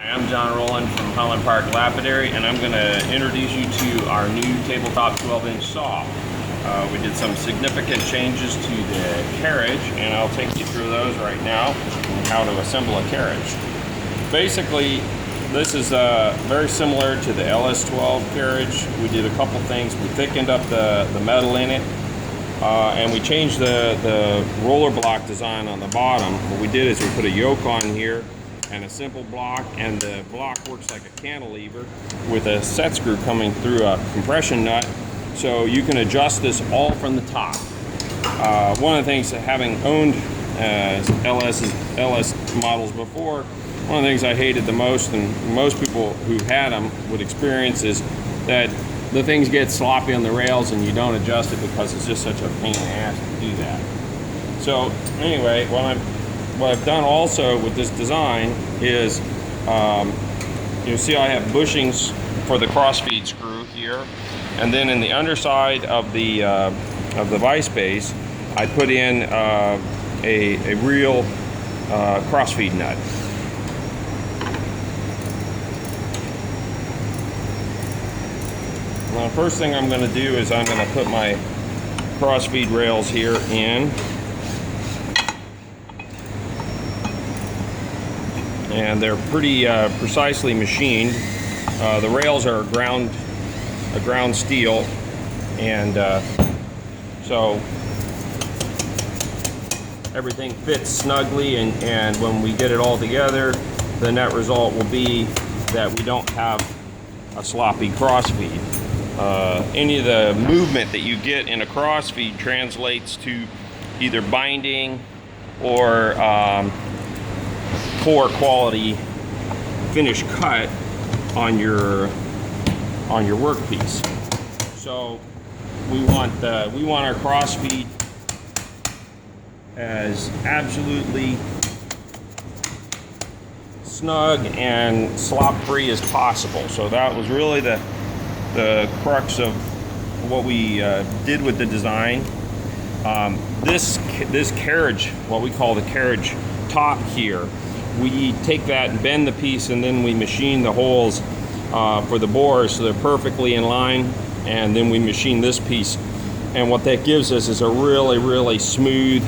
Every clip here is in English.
Hi, I'm John Rowland from Holland Park Lapidary, and I'm going to introduce you to our new tabletop 12-inch saw. We did some significant changes to the carriage, and I'll take you through those right now and how to assemble a carriage. Basically, this is very similar to the LS12 carriage. We did a couple things. We thickened up the metal in it, and we changed the roller block design on the bottom. What we did is we put a yoke on here and a simple block, and the block works like a cantilever with a set screw coming through a compression nut, so you can adjust this all from the top. One of the things that, having owned LS models before, one of the things I hated the most, and most people who had them would experience, is that the things get sloppy on the rails and you don't adjust it because it's just such a pain in the ass to do that. So anyway, what I've done also with this design is, you see I have bushings for the crossfeed screw here, and then in the underside of the vise base, I put in a real crossfeed nut. Now, the first thing I'm going to do is I'm going to put my crossfeed rails here in. And they're pretty precisely machined. The rails are ground steel, and so everything fits snugly, and when we get it all together, the net result will be that we don't have a sloppy crossfeed. Any of the movement that you get in a crossfeed translates to either binding or poor quality finish cut on your workpiece. So we want our crossfeed as absolutely snug and slop free as possible. So that was really the crux of what we did with the design. This carriage, what we call the carriage top here, we take that and bend the piece, and then we machine the holes for the bores so they're perfectly in line, and then we machine this piece, and what that gives us is a really smooth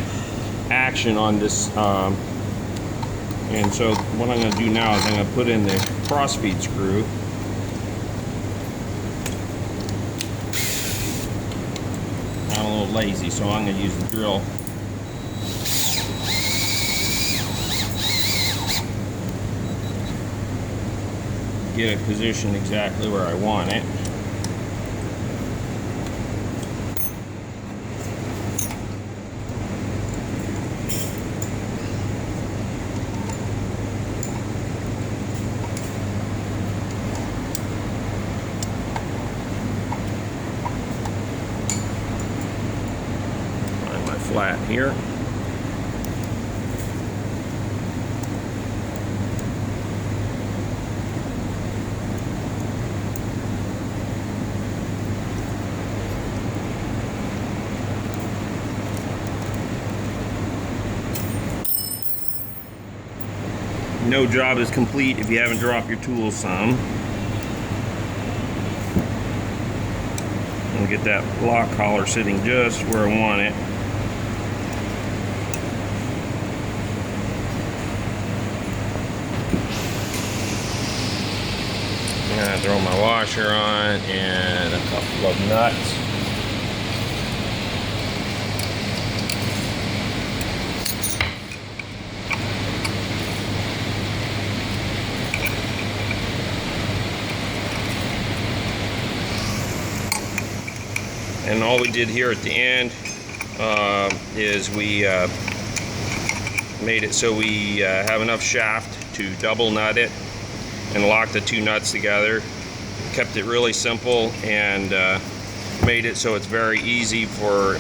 action on this. And so what I'm going to do now is I'm going to put in the crossfeed screw. I'm a little lazy, so I'm going to use the drill. Get it positioned exactly where I want it. Find my flat here. No job is complete if you haven't dropped your tools some. I'll get that lock collar sitting just where I want it. I'm gonna throw my washer on and a couple of nuts. And all we did here at the end is we made it so we have enough shaft to double nut it and lock the two nuts together. Kept it really simple, and made it so it's very easy for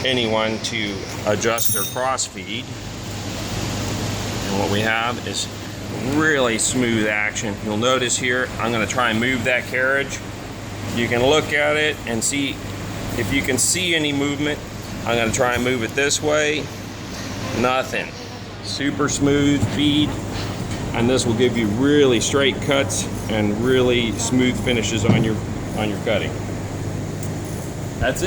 anyone to adjust their crossfeed. And what we have is really smooth action. You'll notice here, I'm going to try and move that carriage. You can look at it and see if you can see any movement. I'm going to try and move it this way. Nothing. Super smooth feed. and this will give you really straight cuts and really smooth finishes on your cutting. That's it.